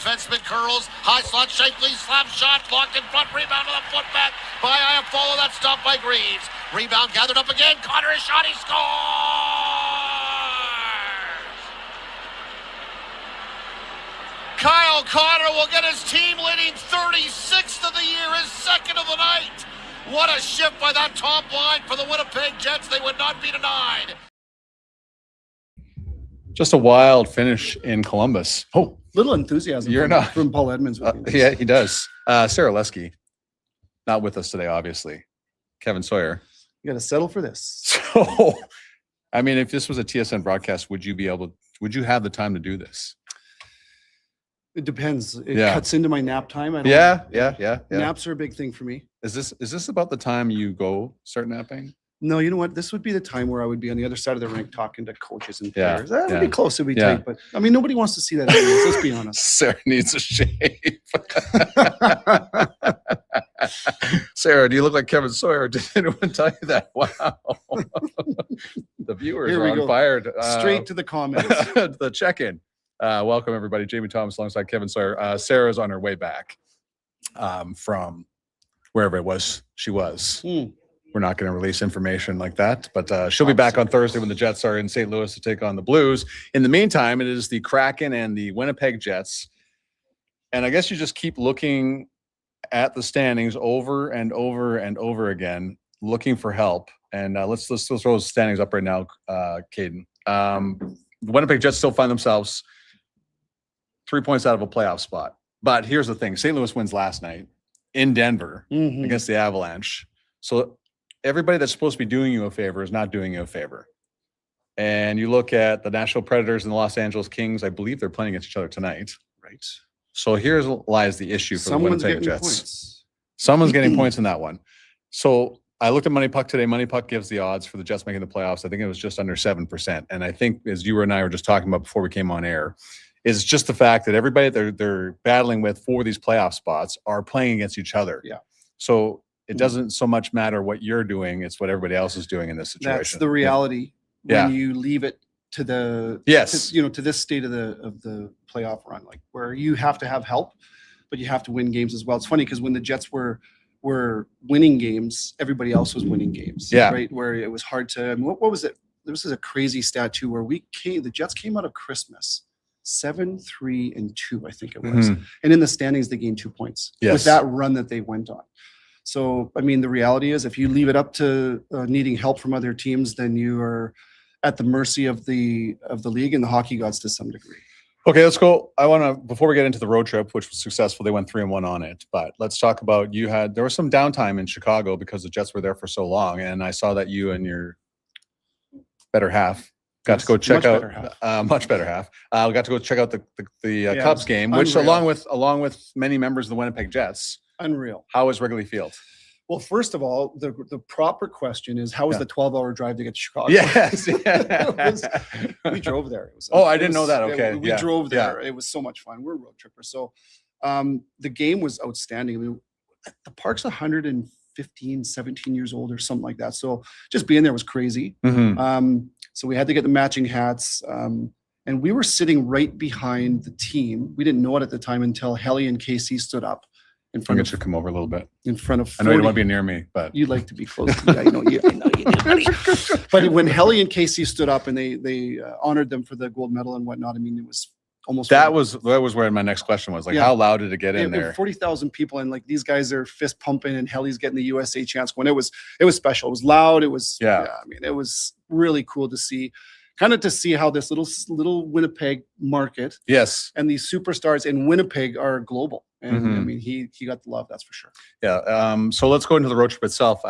defenseman curls, high slot, Shapely, slap shot, blocked in front, rebound to the foot back by Iafallo, that stop by Greaves. Rebound gathered up again, Connor is shot, he scores! Kyle Connor will get his team-leading 36th of the year, his second of the night. What a shift by that top line for the Winnipeg Jets, they would not be denied. Just a wild finish in Columbus. Oh, little enthusiasm from Paul Edmonds. Yeah, he does. Sarah Lesky, not with us today, obviously. Kevin Sawyer. You got to settle for this. So, I mean, if this was a TSN broadcast, would you have the time to do this? It depends. It cuts into my nap time. Yeah. Naps are a big thing for me. Is this about the time you start napping? No, you know what? This would be the time where I would be on the other side of the rink talking to coaches and players. That would be close. It would be tight. But, I mean, nobody wants to see that anyways. Let's be honest. Sarah needs a shave. Sarah, do you look like Kevin Sawyer? Did anyone tell you that? Wow. The viewers are on fire. Straight to the comments. The check-in. Welcome, everybody. Jamie Thomas alongside Kevin Sawyer. Sarah's on her way back from wherever it was she was. We're not going to release information like that, but she'll be back on Thursday when the Jets are in St. Louis to take on the Blues. In the meantime, it is the Kraken and the Winnipeg Jets. And I guess you just keep looking at the standings over and over and over again, looking for help. And let's throw those standings up right now, Caden. The Winnipeg Jets still find themselves 3 points out of a playoff spot. But here's the thing. St. Louis wins last night in Denver against the Avalanche. So everybody that's supposed to be doing you a favor is not doing you a favor. And you look at the Nashville Predators and the Los Angeles Kings, I believe they're playing against each other tonight. Right. So here's lies the issue for the Winnipeg Jets. Someone's getting points in that one. So I looked at Money Puck today. Money Puck gives the odds for the Jets making the playoffs. I think it was just under 7%. And I think, as you and I were just talking about before we came on air, is just the fact that everybody they're battling with for these playoff spots are playing against each other. Yeah. So it doesn't so much matter what you're doing; it's what everybody else is doing in this situation. That's the reality when you leave it to the to this state of the playoff run, like where you have to have help, but you have to win games as well. It's funny because when the Jets were winning games, everybody else was winning games. Yeah. Right. Where it was hard to. I mean, what was it? This is a crazy stat too, where the Jets came out of Christmas 7-3-2, I think it was, and in the standings they gained 2 points with that run that they went on. So, I mean, the reality is if you leave it up to needing help from other teams, then you are at the mercy of the league and the hockey gods to some degree. Okay, let's go. I want to, before we get into the road trip, which was successful, they went 3-1 on it. But let's talk about there was some downtime in Chicago because the Jets were there for so long. And I saw that you and your better half got to go check out much better half. We got to go check out the Cubs game, which along with many members of the Winnipeg Jets. Unreal. How was Wrigley Field? Well, first of all, the proper question is how was the 12-hour drive to get to Chicago? Yes. We drove there. I didn't know that. Okay. We drove there. It was so much fun. We're road trippers. So the game was outstanding. I mean, the park's 115, 17 years old or something like that. So just being there was crazy. So we had to get the matching hats. And we were sitting right behind the team. We didn't know it at the time until Helly and KC stood up. In front of, come over a little bit. In front of 40, I know you don't want to be near me, but you'd like to be close to me. I know you do, buddy. But when Helly and Casey stood up and they honored them for the gold medal and whatnot, I mean, it was almost that was where my next question was. Like, how loud did it get in there? 40,000 people, and like these guys are fist pumping, and Helly's getting the USA chance. When it was special. It was loud. It was I mean, it was really cool to see. Kind of to see how this little Winnipeg market, and these superstars in Winnipeg are global, and I mean he got the love, that's for sure. Yeah. So let's go into the road trip itself.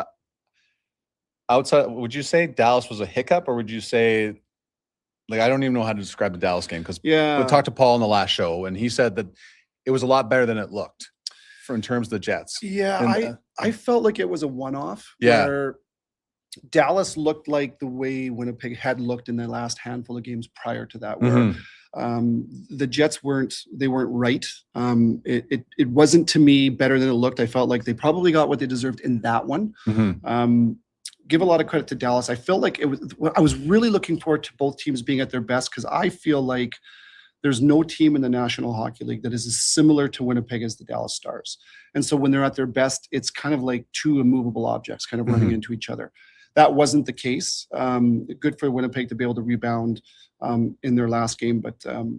Outside, would you say Dallas was a hiccup, or would you say, like, I don't even know how to describe the Dallas game because we talked to Paul in the last show, and he said that it was a lot better than it looked, in terms of the Jets. Yeah, I felt like it was a one-off. Where Dallas looked like the way Winnipeg had looked in the last handful of games prior to that, where the Jets weren't right. It wasn't, to me, better than it looked. I felt like they probably got what they deserved in that one. Give a lot of credit to Dallas. I felt like I was really looking forward to both teams being at their best, because I feel like There's no team in the National Hockey League that is as similar to Winnipeg as the Dallas Stars. And so when they're at their best, it's kind of like two immovable objects kind of running into each other. That wasn't the case. Good for Winnipeg to be able to rebound in their last game, but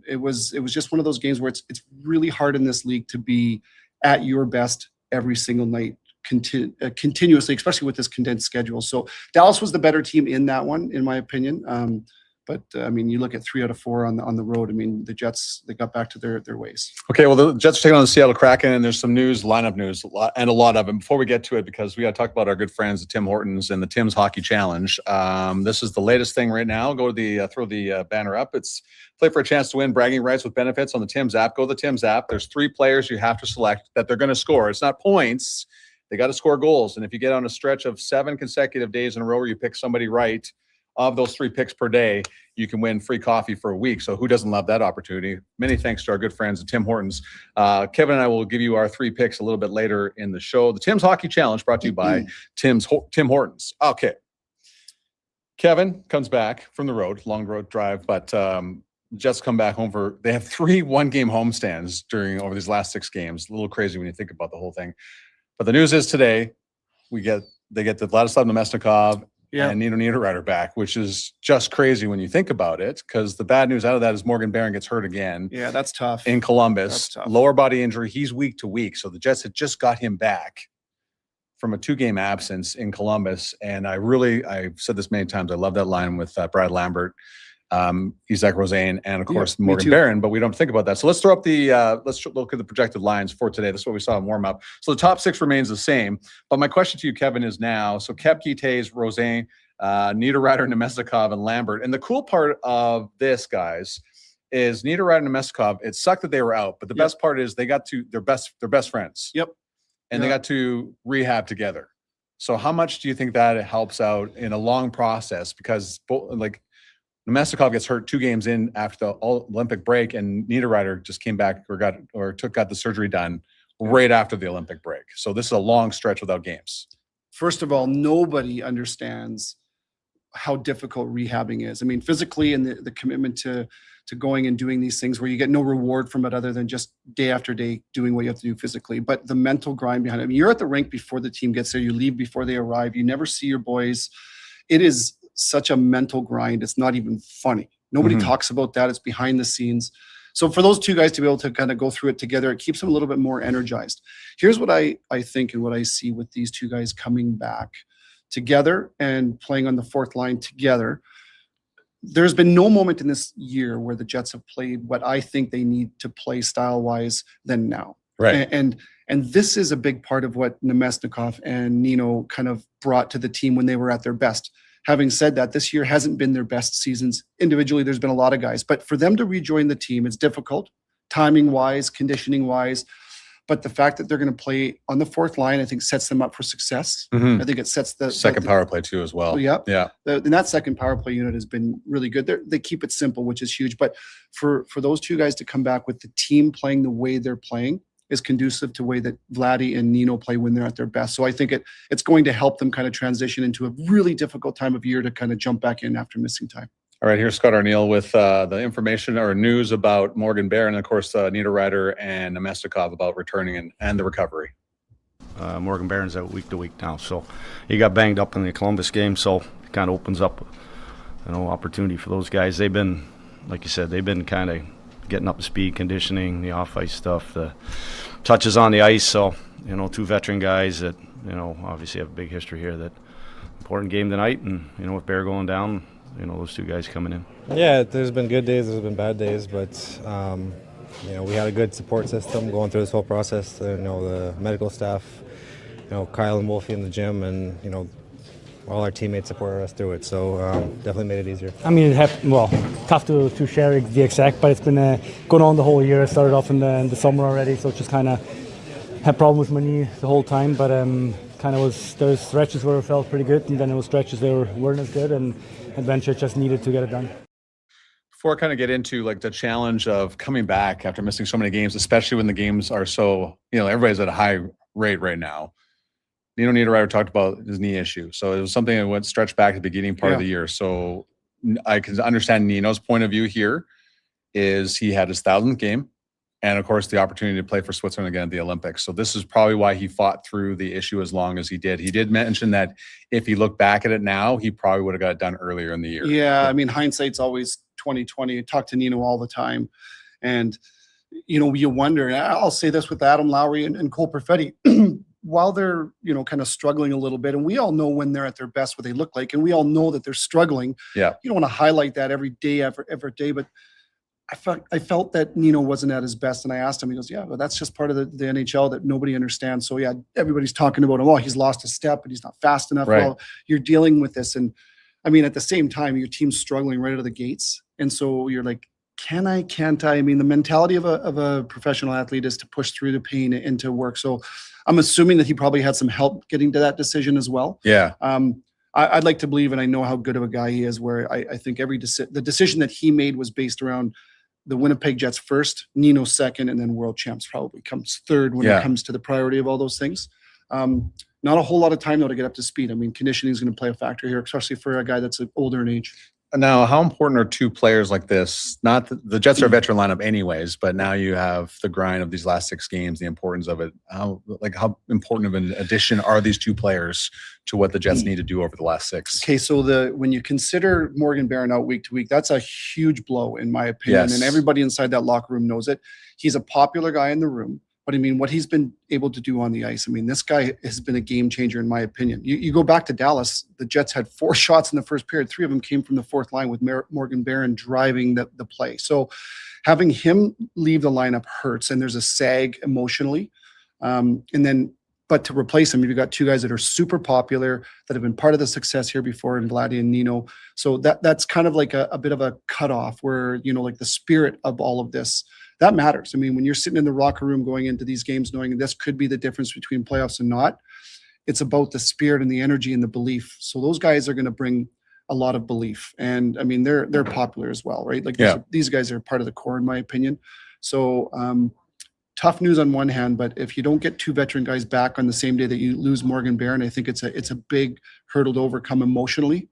it was just one of those games where it's really hard in this league to be at your best every single night continuously, especially with this condensed schedule. So Dallas was the better team in that one, in my opinion. But I mean, you look at 3 out of 4 on the road. I mean, the Jets, they got back to their ways. Okay, well, the Jets are taking on the Seattle Kraken, and there's some news, lineup news, a lot of it. Before we get to it, because we got to talk about our good friends, the Tim Hortons and the Tim's Hockey Challenge. This is the latest thing right now. Go to the throw the banner up. It's play for a chance to win bragging rights with benefits on the Tim's app. Go to the Tim's app. There's 3 players you have to select that they're going to score. It's not points. They got to score goals. And if you get on a stretch of 7 consecutive days in a row where you pick somebody right, of those 3 picks per day, you can win free coffee for a week. So who doesn't love that opportunity? Many thanks to our good friends at Tim Hortons. Kevin and I will give you our 3 picks a little bit later in the show. The Tim's Hockey Challenge brought to you by Tim Hortons. Okay. Kevin comes back from the road, long road drive, but Jets come back home they have 3 one-game homestands over these last 6 games. A little crazy when you think about the whole thing. But the news is today they get the Vladislav Nemesnikov and Nino Niederreiter back, which is just crazy when you think about it, because the bad news out of that is Morgan Barron gets hurt again. Yeah, that's tough. In Columbus. Lower body injury. He's week to week. So the Jets had just got him back from a 2-game absence in Columbus. And I've said this many times, I love that line with Brad Lambert, Isaac Rosén, and of course Morgan Barron, but we don't think about that. So let's throw up let's look at the projected lines for today. This is what we saw in warm up. So the top 6 remains the same. But my question to you, Kevin, is now, so Koepke, Taves, Rosén, Niederreiter, Nemesnikov, and Lambert. And the cool part of this, guys, is Niederreiter and Nemesnikov, it sucked that they were out, but the best part is they got to, they're best friends. Yep. And they got to rehab together. So how much do you think that helps out in a long process? Because Nemesnikov gets hurt 2 games in after the Olympic break, and Niederreiter just came back or got the surgery done right after the Olympic break. So this is a long stretch without games. First of all, nobody understands how difficult rehabbing is. I mean, physically, and the commitment to going and doing these things where you get no reward from it other than just day after day doing what you have to do physically. But the mental grind behind it. I mean, you're at the rink before the team gets there. You leave before they arrive. You never see your boys. It is such a mental grind. It's not even funny. Nobody talks about that. It's behind the scenes. So for those 2 guys to be able to kind of go through it together, it keeps them a little bit more energized. Here's what I think and what I see with these 2 guys coming back together and playing on the 4th line together. There's been no moment in this year where the Jets have played what I think they need to play style-wise than now. Right. And this is a big part of what Nemesnikov and Nino kind of brought to the team when they were at their best. Having said that, this year hasn't been their best seasons. Individually, there's been a lot of guys. But for them to rejoin the team, it's difficult, timing-wise, conditioning-wise. But the fact that they're going to play on the 4th line, I think, sets them up for success. I think it sets the second power play too as well. Yeah. And that second power play unit has been really good. They keep it simple, which is huge. But for those 2 guys to come back with the team playing the way they're playing is conducive to the way that Vladdy and Nino play when they're at their best. So I think it's going to help them kind of transition into a really difficult time of year to kind of jump back in after missing time. All right, here's Scott Arniel with the information or news about Morgan Barron, and of course, Niederreiter and Nemesnikov about returning and the recovery. Morgan Barron's out week to week now, so he got banged up in the Columbus game, so it kind of opens up opportunity for those guys. They've been, like you said, kind of getting up to speed, conditioning, the off-ice stuff, the touches on the ice. So, 2 veteran guys that, obviously have a big history here. That important game tonight, and, with Bear going down, those 2 guys coming in. Yeah, there's been good days, there's been bad days, but, we had a good support system going through this whole process. The medical staff, Kyle and Wolfie in the gym, and, all our teammates supported us through it, so definitely made it easier. I mean, tough to share the exact, but it's been going on the whole year. I started off in the summer already, so just kind of had problems with my knee the whole time, but there's stretches where it felt pretty good, and then there was stretches that weren't as good, and eventually just needed to get it done. Before I kind of get into the challenge of coming back after missing so many games, especially when the games are so, everybody's at a high rate right now. Nino Niederreiter talked about his knee issue. So it was something that went stretched back at the beginning part of the year. So I can understand Nino's point of view here. is he had his 1,000th game. And of course, the opportunity to play for Switzerland again at the Olympics. So this is probably why he fought through the issue as long as he did. He did mention that if he looked back at it now, he probably would have got it done earlier in the year. Yeah, I mean, hindsight's always 2020. I talk to Nino all the time, and you wonder. And I'll say this with Adam Lowry and Cole Perfetti, while they're kind of struggling a little bit, and we all know when they're at their best what they look like, and we all know that they're struggling. Yeah, you don't want to highlight that every day, every day, but I felt that Nino wasn't at his best, and I asked him. He goes, "Yeah, but that's just part of the NHL that nobody understands." So yeah, everybody's talking about him. Oh, he's lost a step, and he's not fast enough. Right. Well, you're dealing with this, and I mean, at the same time, your team's struggling right out of the gates, and so you're like, "Can I? Can't I?" I mean, the mentality of a professional athlete is to push through the pain and to work. So I'm assuming that he probably had some help getting to that decision as well. Yeah. I'd like to believe, and I know how good of a guy he is, where I think the decision that he made was based around the Winnipeg Jets first, Nino second, and then World Champs probably comes third when it comes to the priority of all those things. Not a whole lot of time, though, to get up to speed. I mean, conditioning is going to play a factor here, especially for a guy that's older in age. Now, how important are two players like this? Not the Jets are a veteran lineup anyways, but now you have the grind of these last 6 games, the importance of it. How important of an addition are these two players to what the Jets need to do over the last 6? Okay, so when you consider Morgan Barron out week to week, that's a huge blow in my opinion, Yes. and everybody inside that locker room knows it. He's a popular guy in the room. But I mean, what he's been able to do on the ice, I mean, this guy has been a game changer in my opinion. You go back to Dallas, the Jets had 4 shots in the first period. 3 of them came from the fourth line with Morgan Barron driving the play. So having him leave the lineup hurts, and there's a sag emotionally. But to replace him, you've got 2 guys that are super popular, that have been part of the success here before in Vladdy and Nino. So that's kind of like a bit of a cutoff where, like the spirit of all of this, that matters. I mean, when you're sitting in the locker room going into these games knowing this could be the difference between playoffs and not, it's about the spirit and the energy and the belief. So those guys are going to bring a lot of belief. And I mean, they're popular as well, right? Like these guys are part of the core, in my opinion. So tough news on one hand, but if you don't get 2 veteran guys back on the same day that you lose Morgan Barron, I think it's a big hurdle to overcome emotionally.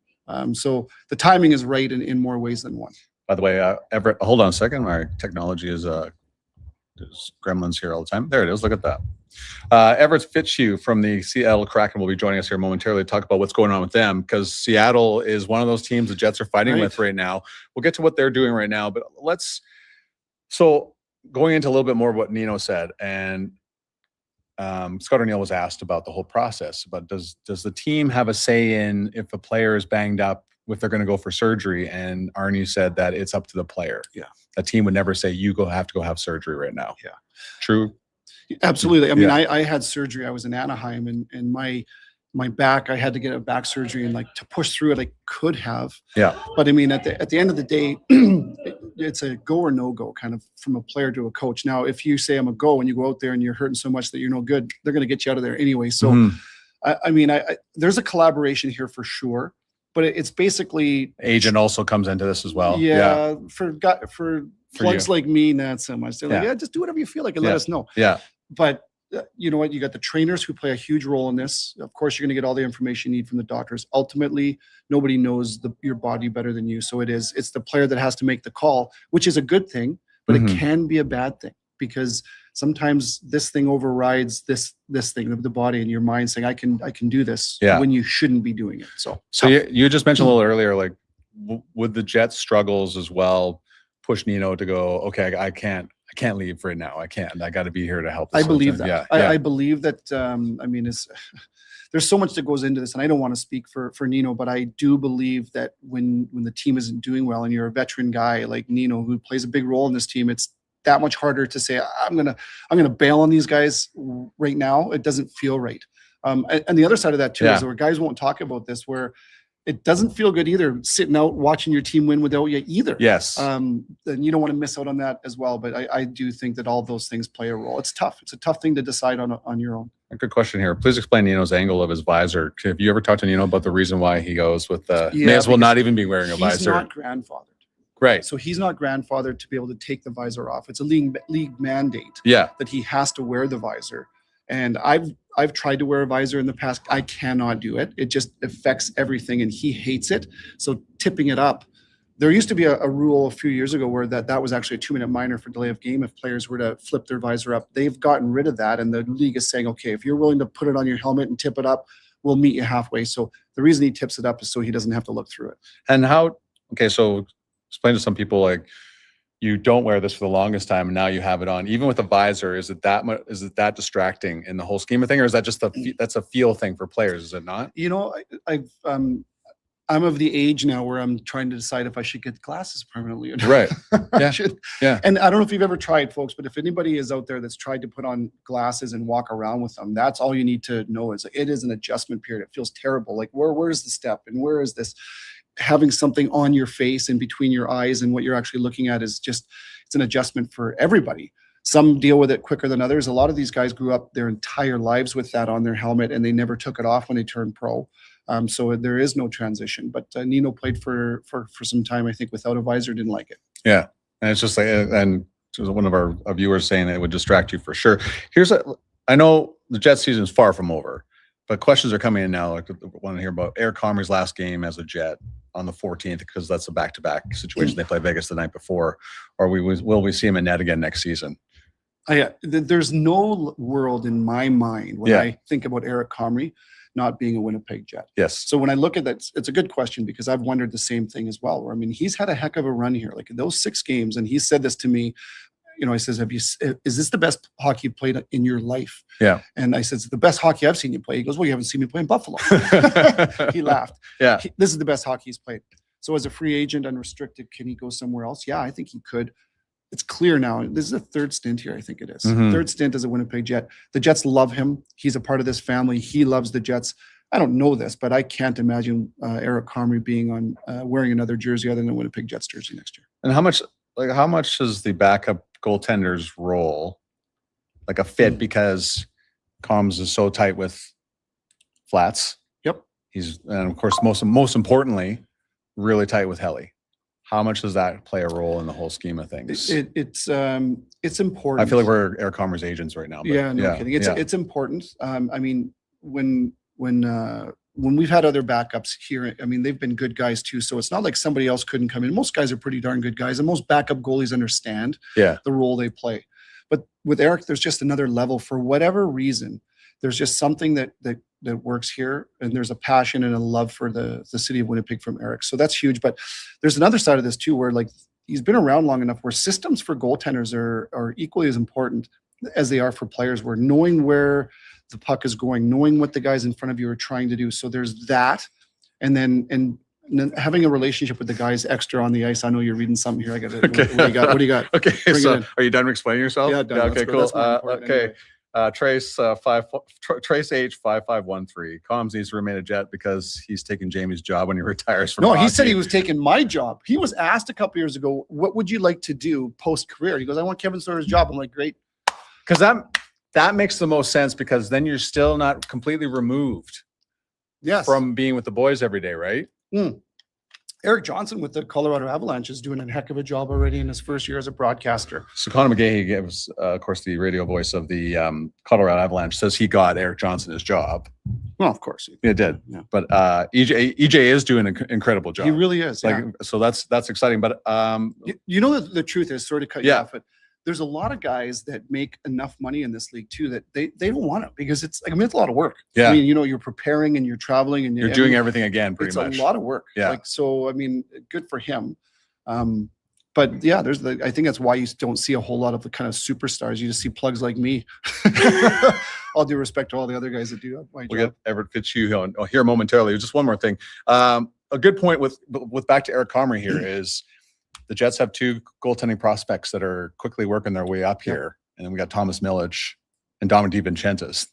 So the timing is right in more ways than one. By the way, Everett, hold on a second. My technology is there's gremlins here all the time. There it is. Look at that. Everett Fitzhugh from the Seattle Kraken will be joining us here momentarily to talk about what's going on with them, because Seattle is one of those teams the Jets are fighting with right now. We'll get to what they're doing right now, but so going into a little bit more of what Nino said, and Scott O'Neill was asked about the whole process, but does the team have a say in if a player is banged up, if they're going to go for surgery? And Arnie said that it's up to the player. Yeah. The team would never say you have to go have surgery right now. Yeah. True. Absolutely. I mean, I had surgery. I was in Anaheim, and my back, I had to get a back surgery, and like to push through it, I could have. Yeah. But I mean, at the end of the day, it's a go or no go kind of from a player to a coach. Now, if you say I'm a go and you go out there and you're hurting so much that you're no good, they're going to get you out of there anyway. So, I mean, there's a collaboration here for sure. But it's basically agent also comes into this as well. Yeah. For plugs you. like me, not so much. They're like, just do whatever you feel like and let us know. Yeah. But you know what? You got the trainers who play a huge role in this. Of course, you're going to get all the information you need from the doctors. Ultimately, nobody knows your body better than you. So it's the player that has to make the call, which is a good thing, but it can be a bad thing, because sometimes this thing overrides this thing of the body and your mind saying, I can do this when you shouldn't be doing it. So you just mentioned a little earlier, like would the Jets struggles as well push Nino to go, okay, I can't leave right now. I got to be here to help. I believe that. Yeah. I believe that. I mean, there's so much that goes into this, and I don't want to speak for Nino, but I do believe that when the team isn't doing well and you're a veteran guy like Nino who plays a big role in this team, it's that much harder to say I'm gonna bail on these guys right now. It doesn't feel right. And the other side of that too is where guys won't talk about this, where it doesn't feel good either sitting out watching your team win without you either. Yes. Then you don't want to miss out on that as well. But I do think that all those things play a role. It's tough. It's a tough thing to decide on your own. A good question here. Please explain Nino's angle of his visor. Have you ever talked to Nino about the reason why he goes with may as well not even be wearing a visor? He's not grandfathered. Right. So he's not grandfathered to be able to take the visor off. It's a league mandate that he has to wear the visor. And I've tried to wear a visor in the past. I cannot do it. It just affects everything, and he hates it. So tipping it up There used to be a rule a few years ago where that was actually a 2-minute minor for delay of game if players were to flip their visor up. They've gotten rid of that, and the league is saying, okay, if you're willing to put it on your helmet and tip it up, we'll meet you halfway. So the reason he tips it up is so he doesn't have to look through it. And so explain to some people, like, you don't wear this for the longest time, and now you have it on. Even with a visor, is it that distracting in the whole scheme of thing, or is that just that's a feel thing for players? Is it not? You know, I'm of the age now where I'm trying to decide if I should get glasses permanently. Right. Yeah. Yeah. And I don't know if you've ever tried, folks, but if anybody is out there that's tried to put on glasses and walk around with them, that's all you need to know is it is an adjustment period. It feels terrible. Like where's the step and where is this? Having something on your face and between your eyes and what you're actually looking at is just, it's an adjustment for everybody. Some deal with it quicker than others. A lot of these guys grew up their entire lives with that on their helmet and they never took it off when they turned pro. So there is no transition, but Nino played for some time, I think, without a visor, didn't like it. Yeah. And it's just like, and one of our viewers saying it would distract you for sure. I know the Jets season is far from over, but questions are coming in now. Like, I want to hear about Eric Comrie's last game as a Jet on the 14th, because that's a back-to-back situation. They play Vegas the night before, or will we see him in net again next season? Yeah, there's no world in my mind when I think about Eric Comrie not being a Winnipeg Jet. Yes. So when I look at that, it's a good question because I've wondered the same thing as well. Where, I mean, he's had a heck of a run here. Like those 6 games, and he said this to me. You know, he says, is this the best hockey you've played in your life? Yeah. And I said, it's the best hockey I've seen you play. He goes, well, you haven't seen me play in Buffalo. He laughed. Yeah. This is the best hockey he's played. So as a free agent, unrestricted, can he go somewhere else? Yeah, I think he could. It's clear now. This is a 3rd stint here, I think it is. 3rd stint as a Winnipeg Jet. The Jets love him. He's a part of this family. He loves the Jets. I don't know this, but I can't imagine Eric Comrie being on wearing another jersey other than the Winnipeg Jets jersey next year. And how much is the backup goaltender's role like a fit, because Combs is so tight with Flats? Yep. And of course, most importantly, really tight with Helly. How much does that play a role in the whole scheme of things? It's important. I feel like we're Eric Comrie's agents right now. But yeah, no kidding. It's important. I mean, when we've had other backups here, I mean, they've been good guys too. So it's not like somebody else couldn't come in. Most guys are pretty darn good guys, and most backup goalies understand the role they play. But with Eric, there's just another level. For whatever reason, there's just something that works here, and there's a passion and a love for the city of Winnipeg from Eric. So that's huge. But there's another side of this too, where like he's been around long enough where systems for goaltenders are equally as important as they are for players, where knowing where the puck is going, knowing what the guys in front of you are trying to do. So there's that. And then having a relationship with the guys extra on the ice. I know you're reading something here. I got it. Okay. What do you got? Okay. So are you done explaining yourself? Yeah, done. Okay, cool. Okay. Anyway. Trace H5513. Combs needs to remain a Jet because he's taking Jamie's job when he retires from hockey. He said he was taking my job. He was asked a couple years ago, what would you like to do post-career? He goes, I want Kevin Sawyer's job. I'm like, great. Because that makes the most sense, because then you're still not completely removed from being with the boys every day, right? Eric Johnson with the Colorado Avalanche is doing a heck of a job already in his first year as a broadcaster. So Conor McGahey gives, of course, the radio voice of the Colorado Avalanche, says he got Eric Johnson his job. Well, of course. He did. Yeah. But EJ is doing an incredible job. He really is. So that's exciting. But you know, the truth is, sort of cut you off, but there's a lot of guys that make enough money in this league too that they don't want it, because it's like, I mean, it's a lot of work. Yeah. I mean, you know, you're preparing and you're traveling and you're doing everything again, pretty much. It's a lot of work. Yeah. Like, so, I mean, good for him. But yeah, I think that's why you don't see a whole lot of the kind of superstars. You just see plugs like me. All due respect to all the other guys that do my job. We'll get Everett Fitzhugh here momentarily. Just one more thing. A good point with back to Eric Comrie here is, the Jets have 2 goaltending prospects that are quickly working their way up here. And then we got Thomas Milic and Dominic DiVincentis.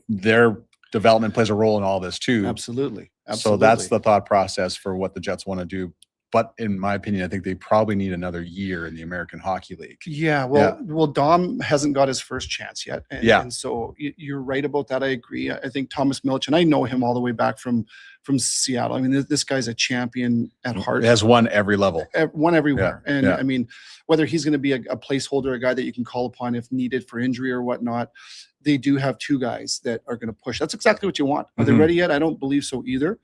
Their development plays a role in all this too. Absolutely. So that's the thought process for what the Jets want to do. But in my opinion, I think they probably need another year in the American Hockey League. Yeah, well, Dom hasn't got his first chance yet. And so you're right about that. I agree. I think Thomas Milic, and I know him all the way back from Seattle. I mean, this guy's a champion at heart. He has won every level. Won everywhere. And I mean, whether he's going to be a placeholder, a guy that you can call upon if needed for injury or whatnot, they do have 2 guys that are going to push. That's exactly what you want. Are they ready yet? I don't believe so either.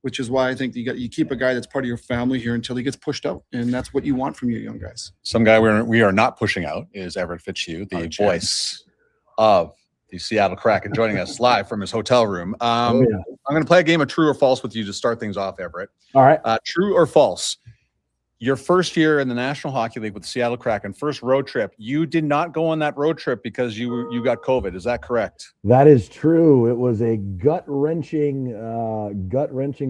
which is why I think you keep a guy that's part of your family here until he gets pushed out, and that's what you want from your young guys. Some guy we are not pushing out is Everett Fitzhugh, the voice of the Seattle Kraken, joining us live from his hotel room. I'm going to play a game of true or false with you to start things off, Everett. All right. True or false? Your first year in the National Hockey League with the Seattle Kraken, first road trip, you did not go on that road trip because you got COVID. Is that correct? That is true. It was a gut-wrenching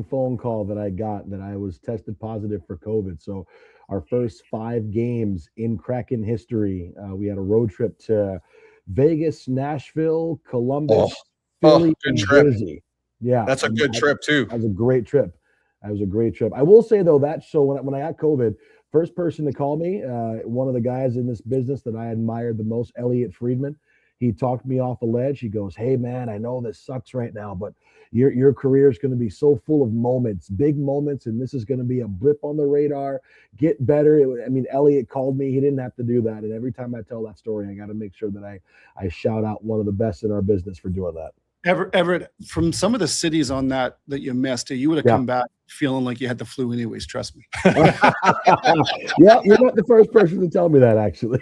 phone call that I got that I was tested positive for COVID. So our first 5 games in Kraken history, we had a road trip to Vegas, Nashville, Columbus, Philly, and Jersey. Yeah. That's a good trip too. That was a great trip. That was a great trip. I will say though that so when I got COVID, first person to call me, one of the guys in this business that I admired the most, Elliot Friedman, he talked me off a ledge. He goes, "Hey man, I know this sucks right now, but your career is going to be so full of moments, big moments, and this is going to be a blip on the radar. Get better." Elliot called me. He didn't have to do that. And every time I tell that story, I got to make sure that I shout out one of the best in our business for doing that. Everett, from some of the cities on that you missed, you would have come back feeling like you had the flu anyways, trust me. Yeah, you're not the first person to tell me that, actually.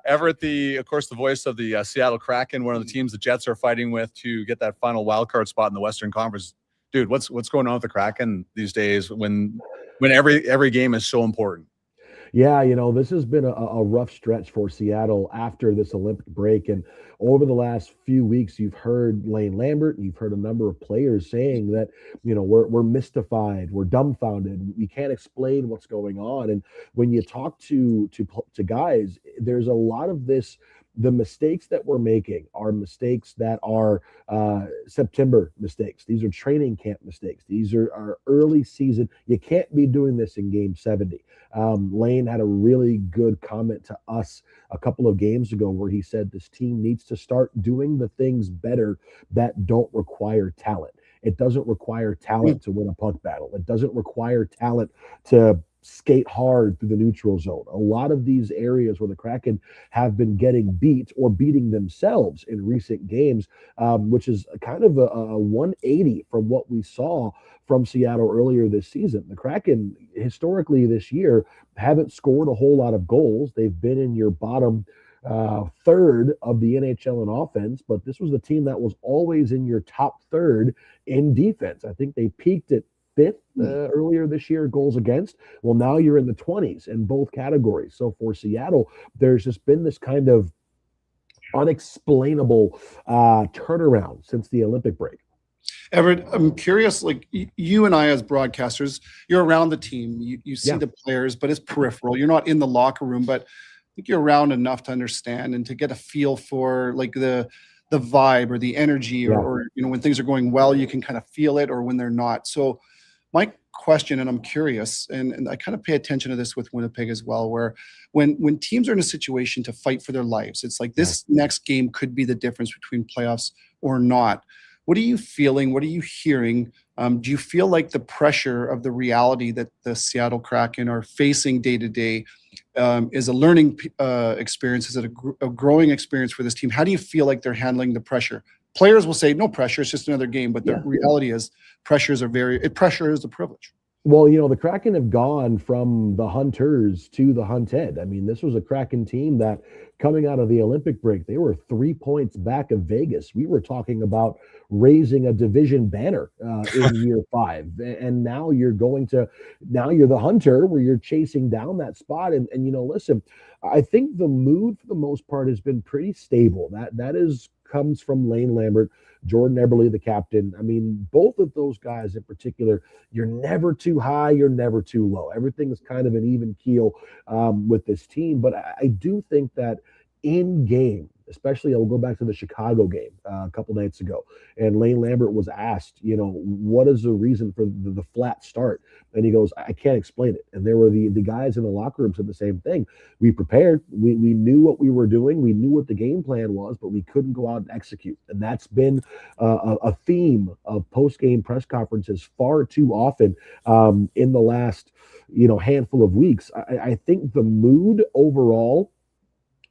Everett, of course, the voice of the Seattle Kraken, one of the teams the Jets are fighting with to get that final wildcard spot in the Western Conference. Dude, what's going on with the Kraken these days when every game is so important? Yeah, this has been a rough stretch for Seattle after this Olympic break. And over the last few weeks, you've heard Lane Lambert and you've heard a number of players saying that, we're mystified, we're dumbfounded, we can't explain what's going on. And when you talk to guys, there's a lot of this. The mistakes that we're making are mistakes that are September mistakes. These are training camp mistakes. These are our early season. You can't be doing this in game 70. Lane had a really good comment to us a couple of games ago where he said this team needs to start doing the things better that don't require talent. It doesn't require talent to win a puck battle. It doesn't require talent to skate hard through the neutral zone. A lot of these areas where the Kraken have been getting beat or beating themselves in recent games, which is kind of a 180 from what we saw from Seattle earlier this season. The Kraken historically this year haven't scored a whole lot of goals. They've been in your bottom third of the NHL in offense, but this was the team that was always in your top third in defense. I think they peaked at 5th earlier this year, goals against. Well, now you're in the 20s in both categories. So for Seattle, there's just been this kind of unexplainable turnaround since the Olympic break. Everett, I'm curious, like you and I as broadcasters, you're around the team, you see the players, but it's peripheral. You're not in the locker room, but I think you're around enough to understand and to get a feel for like the vibe or the energy or when things are going well, you can kind of feel it, or when they're not. So my question, and I'm curious, and I kind of pay attention to this with Winnipeg as well, where when teams are in a situation to fight for their lives, it's like this next game could be the difference between playoffs or not. What are you feeling? What are you hearing? Do you feel like the pressure of the reality that the Seattle Kraken are facing day to day is a learning experience? Is it a growing experience for this team? How do you feel like they're handling the pressure? Players will say, no pressure, it's just another game. But the reality is pressure is a privilege. Well, the Kraken have gone from the Hunters to the Hunted. I mean, this was a Kraken team that coming out of the Olympic break, they were 3 points back of Vegas. We were talking about raising a division banner in year 5. And now you're the Hunter where you're chasing down that spot. And listen, I think the mood for the most part has been pretty stable. That comes from Lane Lambert, Jordan Eberle, the captain. I mean, both of those guys in particular, you're never too high, you're never too low. Everything is kind of an even keel with this team. But I do think that in game, especially I'll go back to the Chicago game a couple nights ago, and Lane Lambert was asked, what is the reason for the flat start? And he goes, I can't explain it. And there were the guys in the locker room said the same thing. We prepared. We knew what we were doing. We knew what the game plan was, but we couldn't go out and execute. And that's been a theme of post-game press conferences far too often in the last handful of weeks. I think the mood overall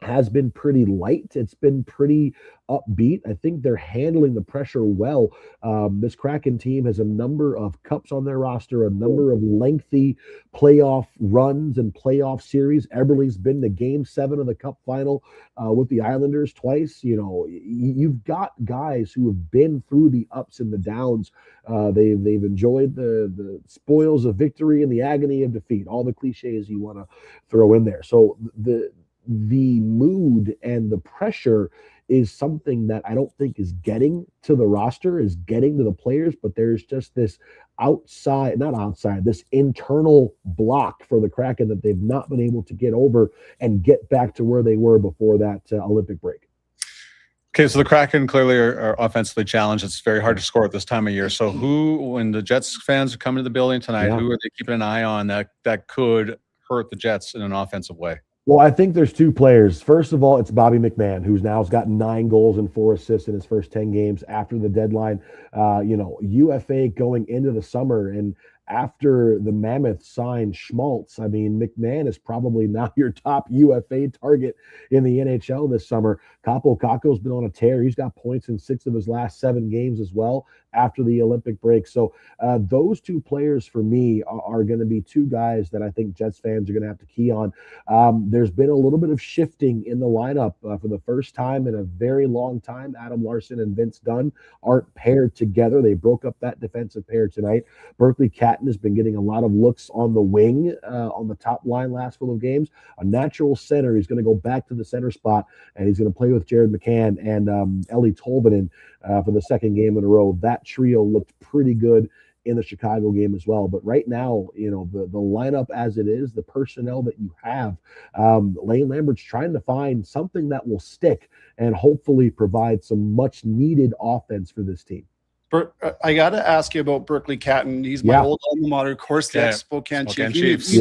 has been pretty light. It's been pretty upbeat. I think they're handling the pressure well. This Kraken team has a number of cups on their roster, a number of lengthy playoff runs and playoff series. Eberle's been to Game 7 of the Cup final with the Islanders twice. You know, you've got guys who have been through the ups and the downs. They've enjoyed the spoils of victory and the agony of defeat. All the cliches you want to throw in there. So the mood and the pressure is something that I don't think is getting to the roster, is getting to the players, but there's just this this internal block for the Kraken that they've not been able to get over and get back to where they were before that Olympic break. Okay, so the Kraken clearly are offensively challenged. It's very hard to score at this time of year. So when the Jets fans are coming to the building tonight, who are they keeping an eye on that could hurt the Jets in an offensive way? Well, I think there's two players. First of all, it's Bobby McMann, who's now has got 9 goals and 4 assists in his first 10 games after the deadline. UFA going into the summer, and after the Mammoth signed Schmaltz, I mean, McMahon is probably now your top UFA target in the NHL this summer. Kako's been on a tear. He's got points in 6 of his last 7 games as well after the Olympic break. So those two players for me are going to be two guys that I think Jets fans are going to have to key on. There's been a little bit of shifting in the lineup for the first time in a very long time. Adam Larson and Vince Dunn aren't paired together. They broke up that defensive pair tonight. Berkeley Catton has been getting a lot of looks on the wing on the top line last couple of games. A natural center. He's going to go back to the center spot, and he's going to play with Jared McCann and Ellie Tolvanen for the second game in a row. That trio looked pretty good in the Chicago game as well. But right now, the lineup as it is, the personnel that you have, Lane Lambert's trying to find something that will stick and hopefully provide some much needed offense for this team. I got to ask you about Berkeley Catton. He's my old alma mater, course, Spokane Chiefs.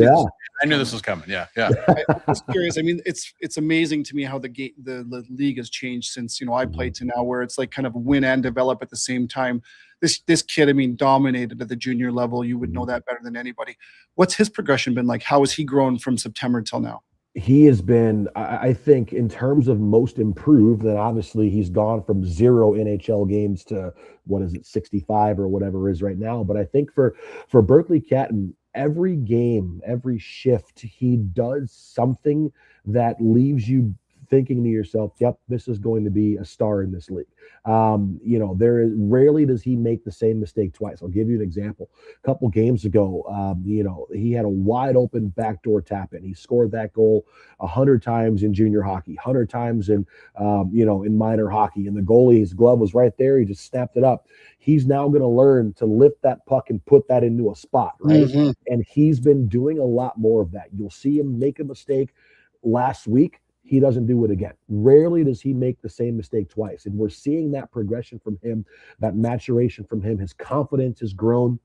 I knew this was coming. Yeah. I was curious. I mean, it's amazing to me how the league has changed since I played to now, where it's like kind of win and develop at the same time. This kid, I mean, dominated at the junior level. You would know that better than anybody. What's his progression been like? How has he grown from September till now? He has been, I think, in terms of most improved, then obviously he's gone from 0 NHL games to 65 or whatever it is right now. But I think for Berkeley Catton, every game, every shift, he does something that leaves you thinking to yourself, yep, this is going to be a star in this league. Rarely does he make the same mistake twice. I'll give you an example. A couple games ago, he had a wide open backdoor tap in. He scored that goal 100 times in junior hockey, 100 times in minor hockey. And the goalie's glove was right there. He just snapped it up. He's now going to learn to lift that puck and put that into a spot, right? Mm-hmm. And he's been doing a lot more of that. You'll see him make a mistake last week. He doesn't do it again. Rarely does he make the same mistake twice. And we're seeing that progression from him, that maturation from him. His confidence has grown.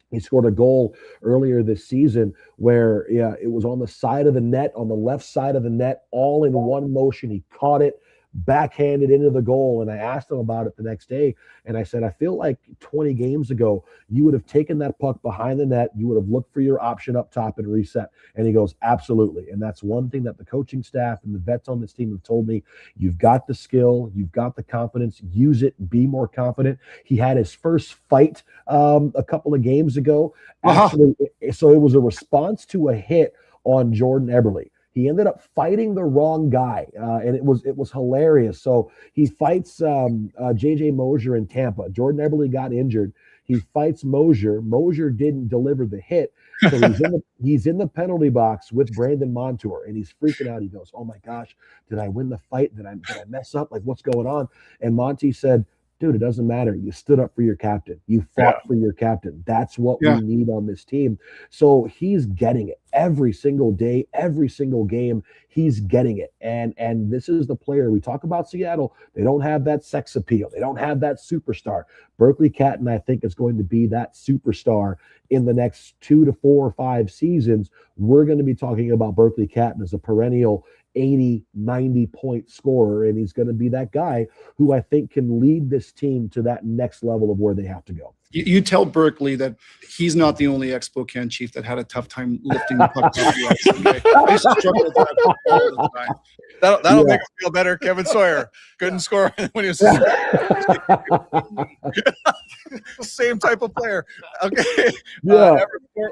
He scored a goal earlier this season where it was on the side of the net, on the left side of the net, all in one motion. He caught it, backhanded into the goal. And I asked him about it the next day. And I said, I feel like 20 games ago, you would have taken that puck behind the net. You would have looked for your option up top and reset. And he goes, absolutely. And that's one thing that the coaching staff and the vets on this team have told me. You've got the skill. You've got the confidence. Use it. Be more confident. He had his first fight a couple of games ago. Actually, so it was a response to a hit on Jordan Eberle. He ended up fighting the wrong guy, and it was hilarious. So he fights J.J. Mosier in Tampa. Jordan Eberle got injured. He fights Mosier. Mosier didn't deliver the hit, so he's in the penalty box with Brandon Montour, and he's freaking out. He goes, "Oh my gosh, did I win the fight? Did I mess up? Like, what's going on?" And Monty said, dude, it doesn't matter. You stood up for your captain. You fought for your captain. That's what we need on this team. So he's getting it every single day, every single game. He's getting it. And this is the player. We talk about Seattle. They don't have that sex appeal. They don't have that superstar. Berkeley Catton, I think, is going to be that superstar in the next 2 to 4 or 5 seasons. We're going to be talking about Berkeley Catton as a perennial 80, 90-point scorer, and he's going to be that guy who I think can lead this team to that next level of where they have to go. You tell Berkeley that he's not the only ex-Spokane Chief that had a tough time lifting the puck off the ice. Okay? I struggle with that all the time. That'll make us feel better. Kevin Sawyer couldn't score when he was same type of player. Okay.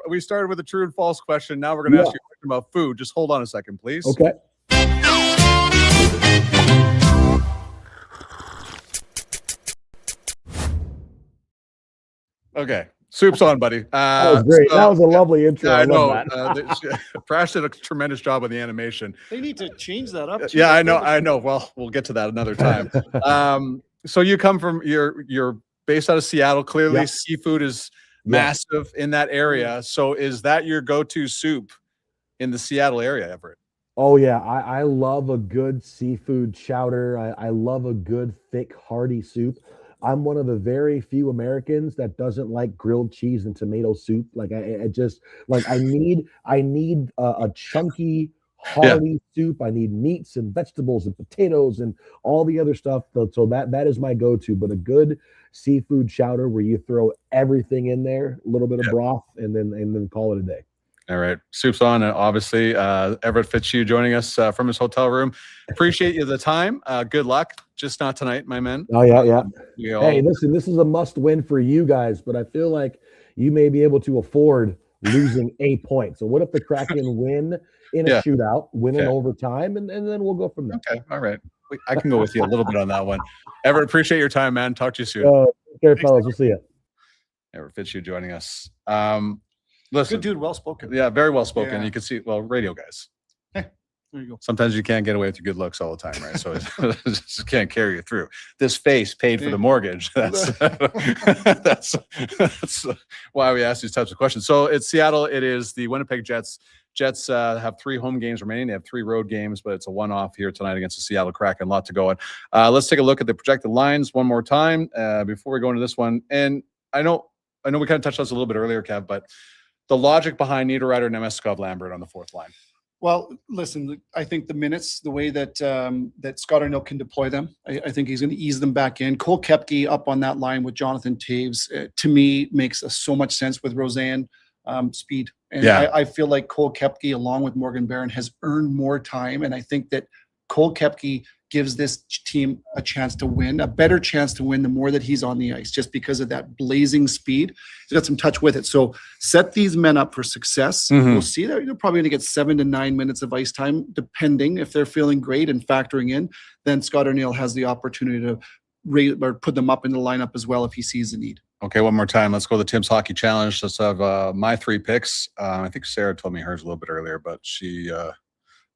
We started with a true and false question. Now we're going to ask you a question about food. Just hold on a second, please. Okay. Okay. Soup's on, buddy. That was great. That was a lovely intro. I love that. Prash did a tremendous job with the animation. They need to change that up. Yeah, I know. Well, we'll get to that another time. So you come from you're based out of Seattle. Clearly, seafood is massive in that area. So is that your go-to soup in the Seattle area, Everett? Oh yeah, I love a good seafood chowder. I love a good thick hearty soup. I'm one of the very few Americans that doesn't like grilled cheese and tomato soup. Like I just like I need a chunky hearty soup. I need meats and vegetables and potatoes and all the other stuff. So that is my go-to. But a good seafood chowder where you throw everything in there, a little bit of broth, and then call it a day. All right. Soup's on. Obviously, Everett Fitzhugh joining us from his hotel room. Appreciate you the time. Good luck. Just not tonight, my man. Oh, yeah. Hey, listen, this is a must win for you guys, but I feel like you may be able to afford losing a point. So what if the Kraken win in a shootout, win in overtime, and then we'll go from there. Okay. All right. I can go with you a little bit on that one. Everett, appreciate your time, man. Talk to you soon. Take care, fellas. We'll see you. Everett Fitzhugh joining us. Listen, good dude, well spoken. Yeah, very well spoken. Yeah. You can see, radio guys. Hey, there you go. Sometimes you can't get away with your good looks all the time, right? So it just can't carry you through. This face paid for the mortgage. That's why we ask these types of questions. So it's Seattle. It is the Winnipeg Jets. Jets have 3 home games remaining. They have 3 road games, but it's a one-off here tonight against the Seattle Kraken. A lot to go on. Let's take a look at the projected lines one more time before we go into this one. And I know we kind of touched on this a little bit earlier, Kev, but the logic behind Niederreiter and Nemestikov-Lambert on the 4th line. Well, listen, I think the minutes, the way that that Scott Arnill can deploy them, I think he's going to ease them back in. Cole Koepke up on that line with Jonathan Toews, to me, makes so much sense with Roseanne speed. And I feel like Cole Koepke, along with Morgan Barron, has earned more time. And I think that Cole Koepke gives this team a chance to win, a better chance to win the more that he's on the ice, just because of that blazing speed. He's got some touch with it. So set these men up for success. We'll see that you're probably going to get 7 to 9 minutes of ice time, depending if they're feeling great and factoring in. Then Scott Arnill has the opportunity to put them up in the lineup as well if he sees the need. Okay, one more time. Let's go to the Tim's Hockey Challenge. Let's have my 3 picks. I think Sarah told me hers a little bit earlier, but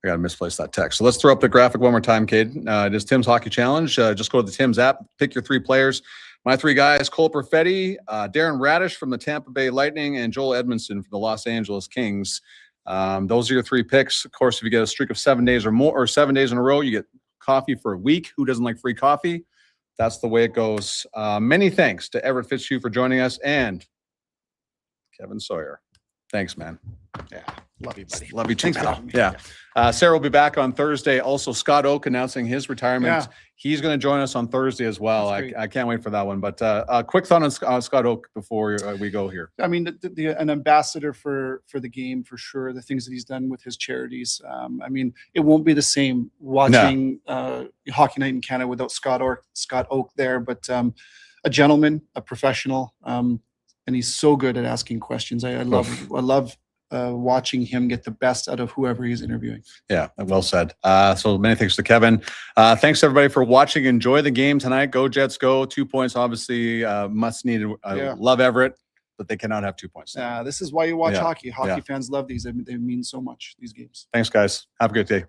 I got to misplace that text. So let's throw up the graphic one more time, Cade. It is Tim's Hockey Challenge. Just go to the Tim's app, pick your 3 players. My 3 guys, Cole Perfetti, Darren Radish from the Tampa Bay Lightning, and Joel Edmondson from the Los Angeles Kings. Those are your 3 picks. Of course, if you get a streak of 7 days or more, or 7 days in a row, you get coffee for a week. Who doesn't like free coffee? That's the way it goes. Many thanks to Everett Fitzhugh for joining us, and Kevin Sawyer. Thanks, man. Yeah. Love you, buddy. Love you too. Thanks. Yeah. Sarah will be back on Thursday. Also, Scott Oak announcing his retirement. Yeah. He's going to join us on Thursday as well. I can't wait for that one. But a quick thought on Scott Oak before we go here. I mean, an ambassador for the game, for sure. The things that he's done with his charities. I mean, it won't be the same watching Hockey Night in Canada without Scott Oak there. But a gentleman, a professional, and he's so good at asking questions. I love watching him get the best out of whoever he's interviewing. Yeah, well said. So many thanks to Kevin. Thanks everybody for watching. Enjoy the game tonight. Go Jets, go. 2 points, obviously, must need. Love Everett, but they cannot have 2 points. This is why you watch hockey. Hockey fans love these. They mean so much, these games. Thanks, guys. Have a good day.